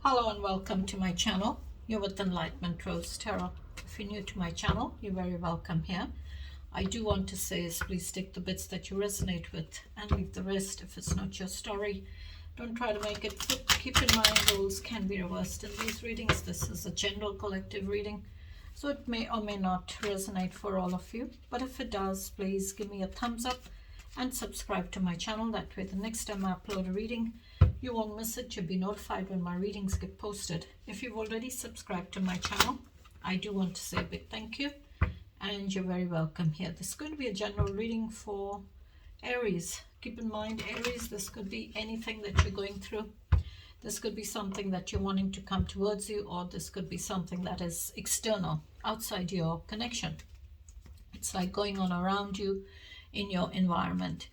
Hello and welcome to my channel. You're with Enlightenment Rose Tarot. If you're new to my channel, you're very welcome here. I do want to say is please stick the bits that you resonate with and leave the rest if it's not your story. Don't try to make it fit. Keep in mind roles can be reversed in these readings. This is a general collective reading, so it may or may not resonate for all of you. But if it does, please give me a thumbs up and subscribe to my channel. That way the next time I upload a reading, you won't miss it. You'll be notified when my readings get posted. If you've already subscribed to my channel, I do want to say a big thank you, and you're very welcome here. This is going to be a general reading for Aries. Keep in mind, Aries, this could be anything that you're going through. This could be something that you're wanting to come towards you, or this could be something that is external, outside your connection. It's like going on around you in your environment.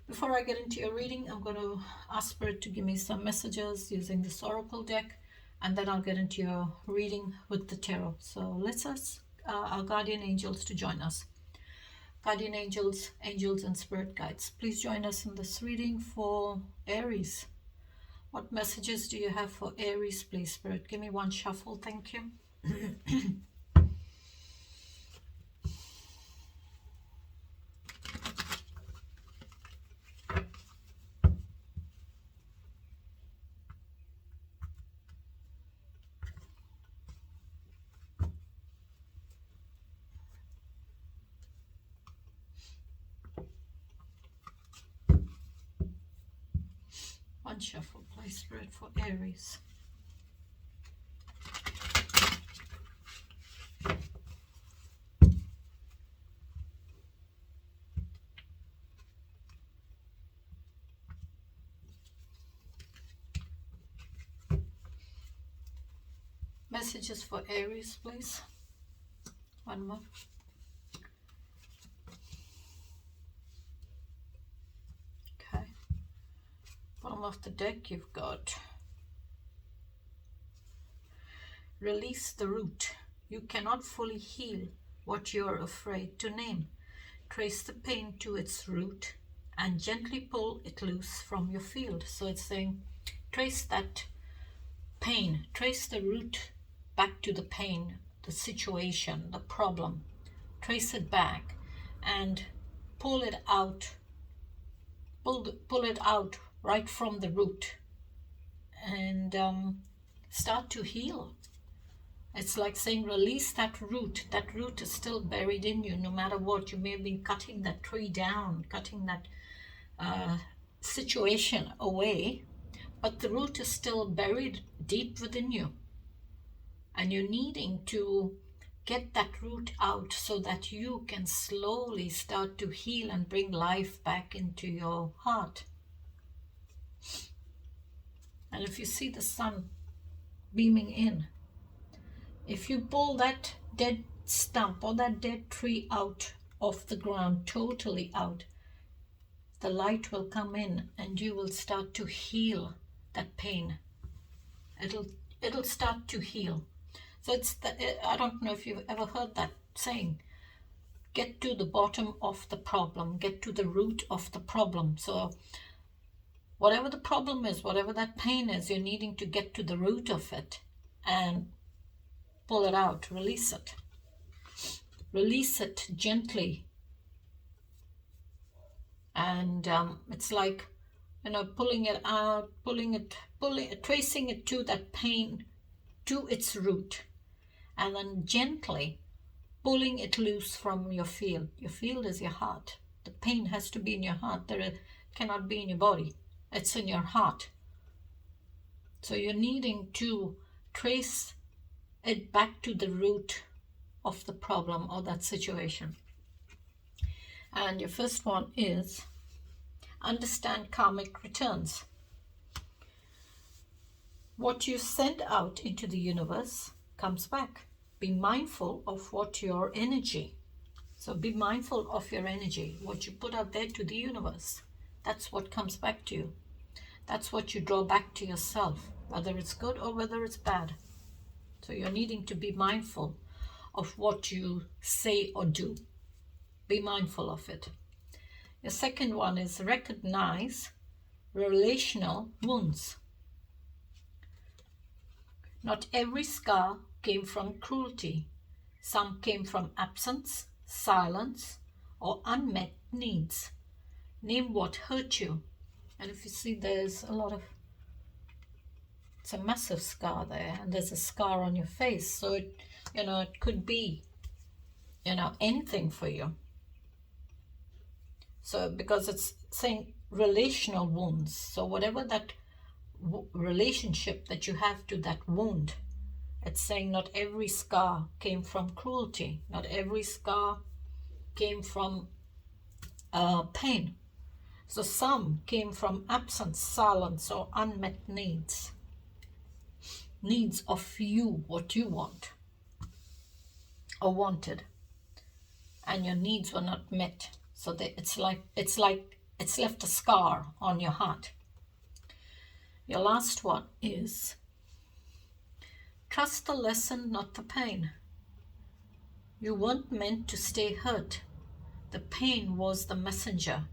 Before I get into your reading, I'm going to ask Spirit to give me some messages using this Oracle deck, and then I'll get into your reading with the tarot. So let's ask our guardian angels to join us. Guardian angels, angels and spirit guides, please join us in this reading for Aries. What messages do you have for Aries, please, Spirit? Give me one shuffle, thank you. One shuffle, please, Spirit, for Aries. Messages for Aries, please. One more. Okay. Bottom of the deck, you've got release the root. You cannot fully heal what you're afraid to name. Trace the pain to its root and gently pull it loose from your field. So it's saying trace that pain, trace the root back to the pain, the situation, the problem. Trace it back and pull it out. Pull it out right from the root and start to heal. It's like saying release that root. That root is still buried in you no matter what. You may have been cutting that tree down, cutting that situation away, but the root is still buried deep within you. And you're needing to get that root out so that you can slowly start to heal and bring life back into your heart. And if you see the sun beaming in, if you pull that dead stump or that dead tree out of the ground, totally out, the light will come in and you will start to heal that pain. It'll start to heal. So I don't know if you've ever heard that saying, get to the bottom of the problem, get to the root of the problem. So whatever the problem is, whatever that pain is, you're needing to get to the root of it and pull it out, release it. Release it gently. And it's like, pulling it out, tracing it to that pain, to its root. And then gently pulling it loose from your field. Your field is your heart. The pain has to be in your heart. It cannot be in your body. It's in your heart. So you're needing to trace it back to the root of the problem or that situation. And your first one is understand karmic returns. What you send out into the universe comes back. Be mindful of what your energy. So be mindful of your energy. What you put out there to the universe, that's what comes back to you. That's what you draw back to yourself, whether it's good or whether it's bad. So you're needing to be mindful of what you say or do. Be mindful of it. The second one is recognize relational wounds. Not every scar came from cruelty. Some came from absence, silence, or unmet needs. Name what hurt you. And if you see, there's a lot of, it's a massive scar there, and there's a scar on your face. So it, it could be, anything for you. So because it's saying relational wounds. So whatever that relationship that you have to that wound, it's saying not every scar came from cruelty. Not every scar came from pain. So some came from absence, silence, or unmet needs. Needs of you, what you want or wanted. And your needs were not met. So it's like it's left a scar on your heart. Your last one is trust the lesson, not the pain. You weren't meant to stay hurt. The pain was the messenger.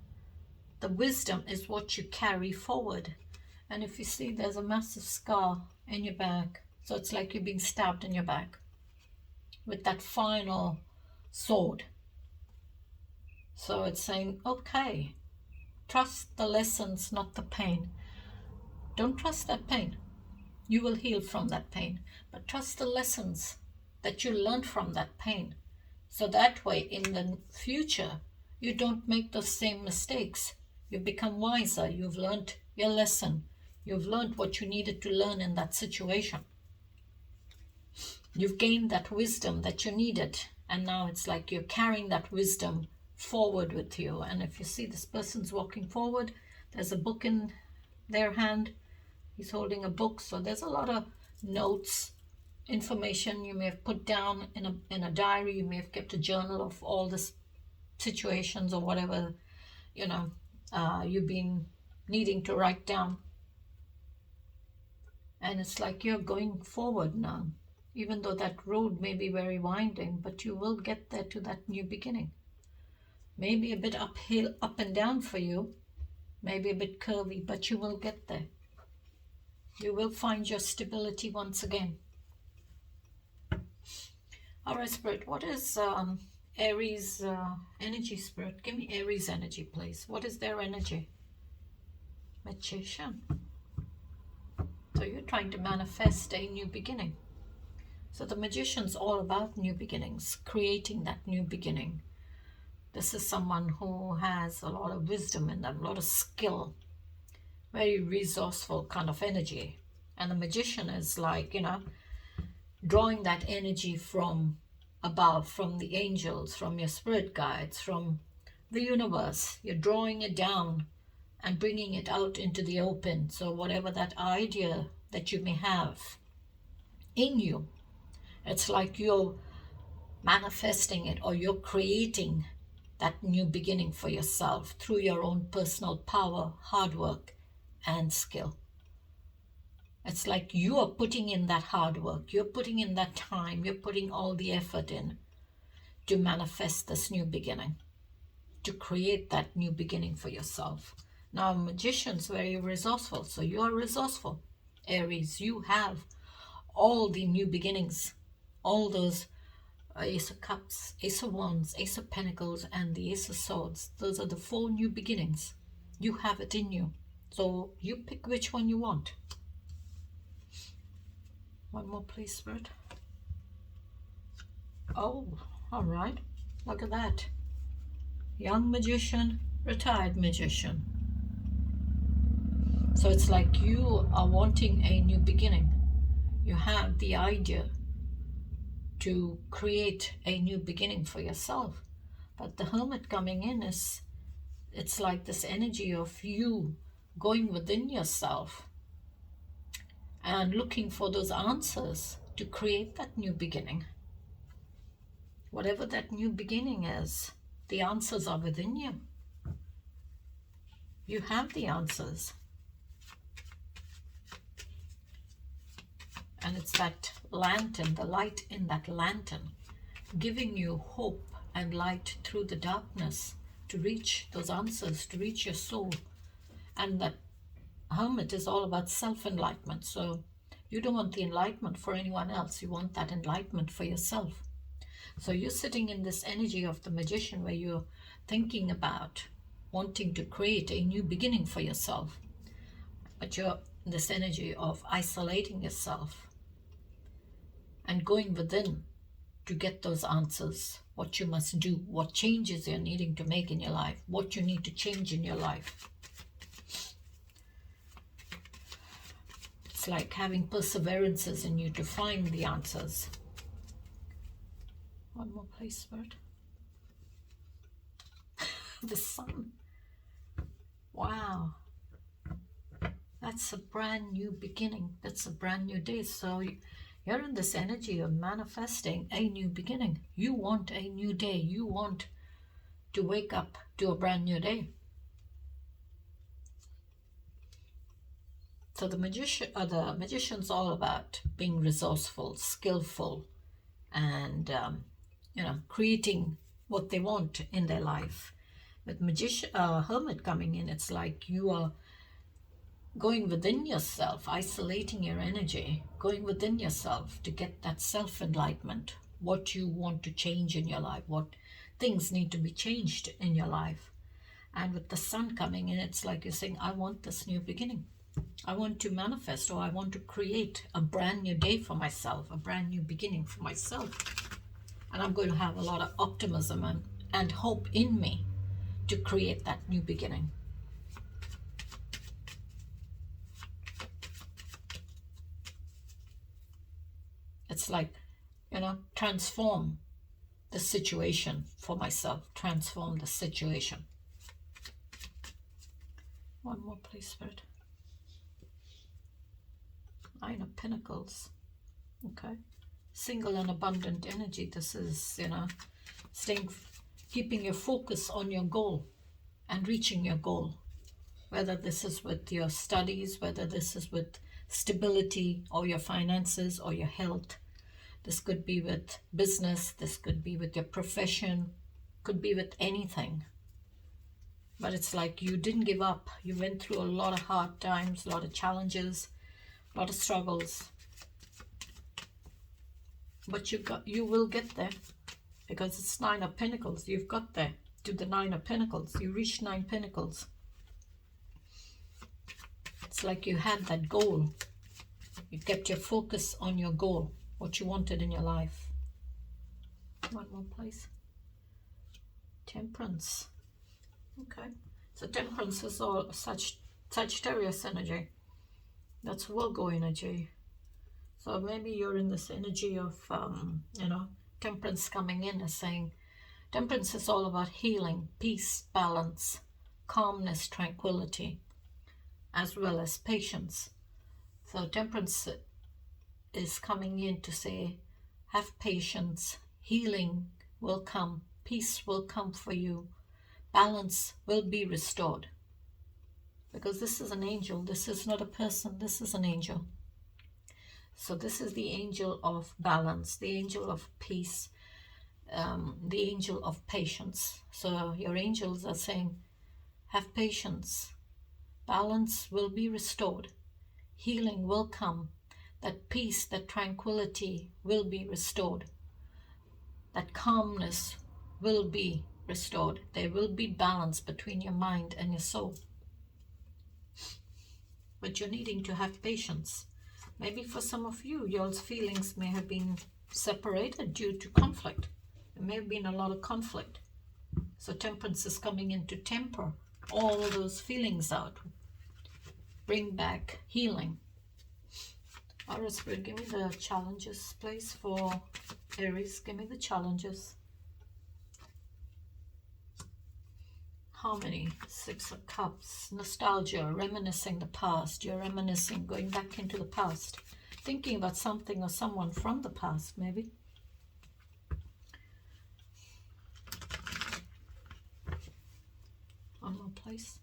The wisdom is what you carry forward. And if you see, there's a massive scar in your back. So it's like you're being stabbed in your back with that final sword. So it's saying, okay, trust the lessons, not the pain. Don't trust that pain. You will heal from that pain. But trust the lessons that you learned from that pain. So that way, in the future, you don't make those same mistakes. You become wiser. You've learned your lesson. You've learned what you needed to learn in that situation. You've gained that wisdom that you needed. And now it's like you're carrying that wisdom forward with you. And if you see this person's walking forward, there's a book in their hand. He's holding a book. So there's a lot of notes, information you may have put down in a diary. You may have kept a journal of all the situations or whatever, you've been needing to write down. And it's like you're going forward now, even though that road may be very winding, but you will get there to that new beginning. Maybe a bit uphill, up and down for you, maybe a bit curvy, but you will get there. You will find your stability once again. All right, Spirit, what is Aries energy, Spirit? Give me Aries energy, please. What is their energy? Magician. So you're trying to manifest a new beginning. So the Magician's all about new beginnings, creating that new beginning. This is someone who has a lot of wisdom in them, a lot of skill, very resourceful kind of energy. And the Magician is like, drawing that energy from above, from the angels, from your spirit guides, from the universe. You're drawing it down and bringing it out into the open. So whatever that idea that you may have in you, it's like you're manifesting it, or you're creating that new beginning for yourself through your own personal power, hard work, and skill. It's like you are putting in that hard work, you're putting in that time, you're putting all the effort in to manifest this new beginning, to create that new beginning for yourself. Now, Magician's very resourceful, so you are resourceful. Aries, you have all the new beginnings, all those Ace of Cups, Ace of Wands, Ace of Pentacles, and the Ace of Swords. Those are the 4 new beginnings. You have it in you. So you pick which one you want. One more, please, Spirit. Oh, all right. Look at that. Young magician, retired magician. So it's like you are wanting a new beginning. You have the idea to create a new beginning for yourself. But the Hermit coming in is, it's like this energy of you going within yourself and looking for those answers to create that new beginning. Whatever that new beginning is, the answers are within you. You have the answers. And it's that lantern, the light in that lantern, giving you hope and light through the darkness to reach those answers, to reach your soul. And that Hermit is all about self-enlightenment. So You don't want the enlightenment for anyone else. You want that enlightenment for yourself. So you're sitting in this energy of the magician where you're thinking about wanting to create a new beginning for yourself. But you're in this energy of isolating yourself and going within to get those answers, what you must do, what changes you're needing to make in your life, what you need to change in your life. It's like having perseverances in you to find the answers. One more place, Spirit. The sun. Wow. That's a brand new beginning. That's a brand new day. So you're in this energy of manifesting a new beginning. You want a new day. You want to wake up to a brand new day. So the magician's all about being resourceful, skillful, and creating what they want in their life. With hermit coming in, it's like you are going within yourself, isolating your energy, going within yourself to get that self-enlightenment, what you want to change in your life, what things need to be changed in your life. And with the sun coming in, it's like you're saying, I want this new beginning. I want to manifest, or I want to create a brand new day for myself, a brand new beginning for myself. And I'm going to have a lot of optimism and hope in me to create that new beginning. It's like, transform the situation for myself, transform the situation. One more, please, Spirit. Nine of Pentacles. Okay. Single and abundant energy. This is, keeping your focus on your goal and reaching your goal. Whether this is with your studies, whether this is with stability or your finances or your health. This could be with business. This could be with your profession. Could be with anything. But it's like you didn't give up. You went through a lot of hard times, a lot of challenges, a lot of struggles. But you will get there, because it's Nine of Pentacles. You've got there to the Nine of Pentacles. You reached 9 Pentacles. It's like you had that goal. You kept your focus on your goal, what you wanted in your life. One more, please. Temperance. Okay. So Temperance is all Sagittarius energy. That's Virgo energy. So maybe you're in this energy of, Temperance coming in as saying, Temperance is all about healing, peace, balance, calmness, tranquility, as well as patience. So Temperance is coming in to say, have patience, healing will come, peace will come for you, balance will be restored. Because this is an angel, this is not a person, this is an angel. So this is the angel of balance, the angel of peace, the angel of patience. So your angels are saying, have patience, balance will be restored, healing will come, that peace, that tranquility will be restored, that calmness will be restored. There will be balance between your mind and your soul. But you're needing to have patience. Maybe for some of you, your feelings may have been separated due to conflict. There may have been a lot of conflict. So Temperance is coming in to temper all those feelings out. Bring back healing. All right, Spirit, give me the challenges, please, for Aries. Give me the challenges. Harmony, 6 of Cups, nostalgia, reminiscing the past. You're reminiscing, going back into the past, thinking about something or someone from the past, maybe. One more place.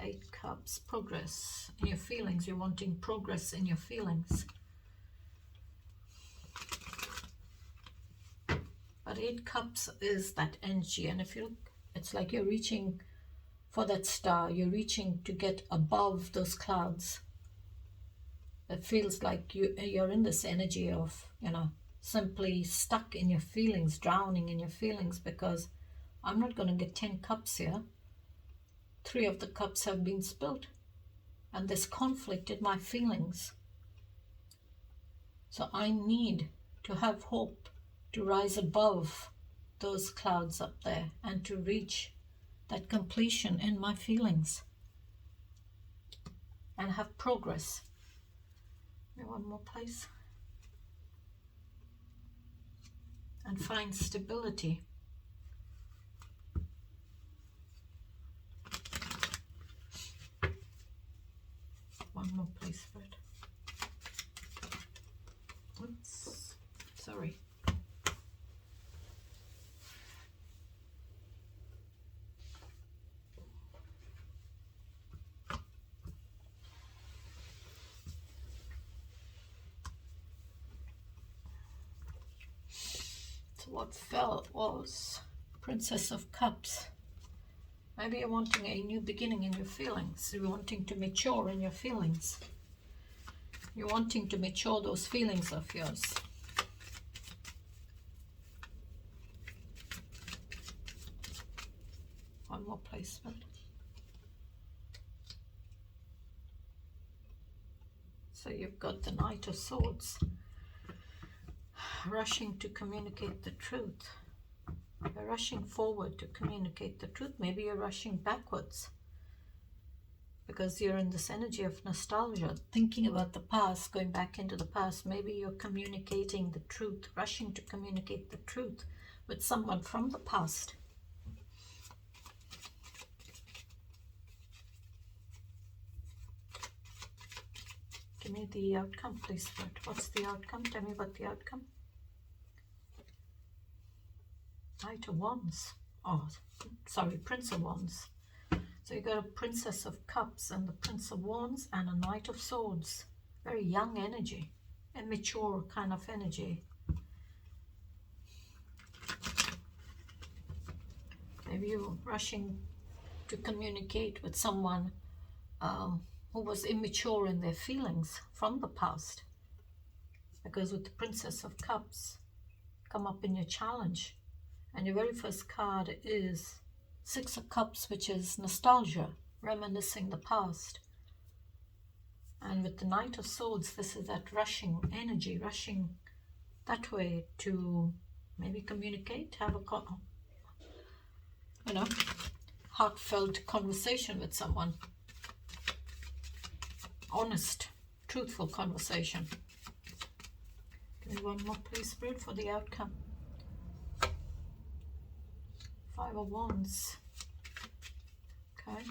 8 Cups, progress in your feelings. You're wanting progress in your feelings. But 8 Cups is that energy, and if you, it's like you're reaching for that star. You're reaching to get above those clouds. It feels like you're in this energy of, simply stuck in your feelings, drowning in your feelings, because I'm not going to get 10 cups here. 3 of the cups have been spilled, and there's conflict in my feelings. So I need to have hope to rise above those clouds up there and to reach that completion in my feelings and have progress. One more place. And find stability. One more place for it. Oops, sorry. So what fell was Princess of Cups. Maybe you're wanting a new beginning in your feelings. You're wanting to mature in your feelings. You're wanting to mature those feelings of yours. One more placement. So you've got the Knight of Swords, rushing to communicate the truth. You're rushing forward to communicate the truth. Maybe you're rushing backwards because you're in this energy of nostalgia, thinking about the past, going back into the past. Maybe you're communicating the truth, rushing to communicate the truth with someone from the past. Give me the outcome, please, Fred. What's the outcome? Tell me about the outcome. Knight of Wands. Oh, sorry, Prince of Wands. So you got a Princess of Cups and the Prince of Wands and a Knight of Swords. Very young energy, immature kind of energy. Maybe you're rushing to communicate with someone who was immature in their feelings from the past. Because with the Princess of Cups, come up in your challenge. And your very first card is Six of Cups, which is nostalgia, reminiscing the past. And with the Knight of Swords, this is that rushing energy, rushing that way to maybe communicate, have a heartfelt conversation with someone. Honest, truthful conversation. Give me one more, please, Spirit, for the outcome. 5 of Wands. Okay.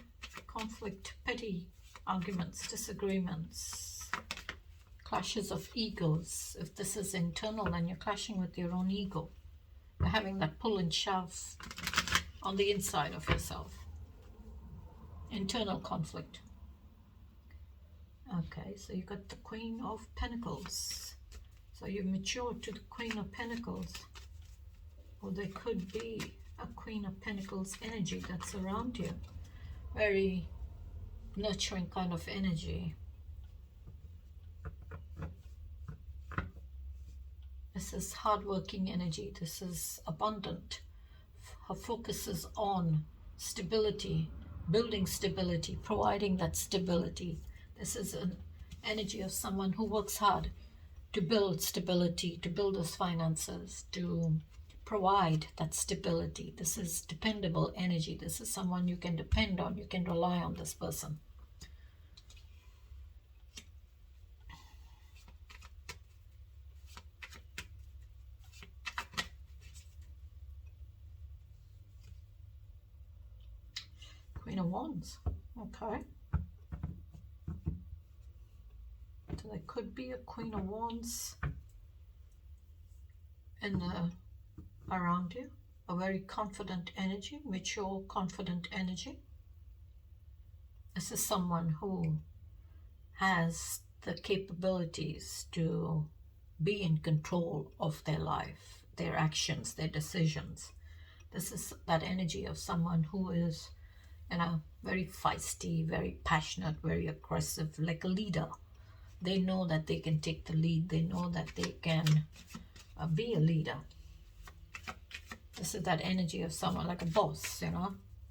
Conflict, petty arguments, disagreements, clashes of egos. If this is internal, then you're clashing with your own ego. You're having that pull and shove on the inside of yourself. Internal conflict. Okay, so you got the Queen of Pentacles. So you've matured to the Queen of Pentacles. Or there could be a Queen of Pentacles energy that's around you. Very nurturing kind of energy. This is hardworking energy. This is abundant. Her focus is on stability, building stability, providing that stability. This is an energy of someone who works hard to build stability, to build those finances, to provide that stability. This is dependable energy. This is someone you can depend on. You can rely on this person. Queen of Wands. Okay. So there could be a Queen of Wands around you. A very confident energy, mature, confident energy. This is someone who has the capabilities to be in control of their life, their actions, their decisions. This is that energy of someone who is, very feisty, very passionate, very aggressive, like a leader. They know that they can take the lead. They know that they can be a leader. This is that energy of someone like a boss, you know.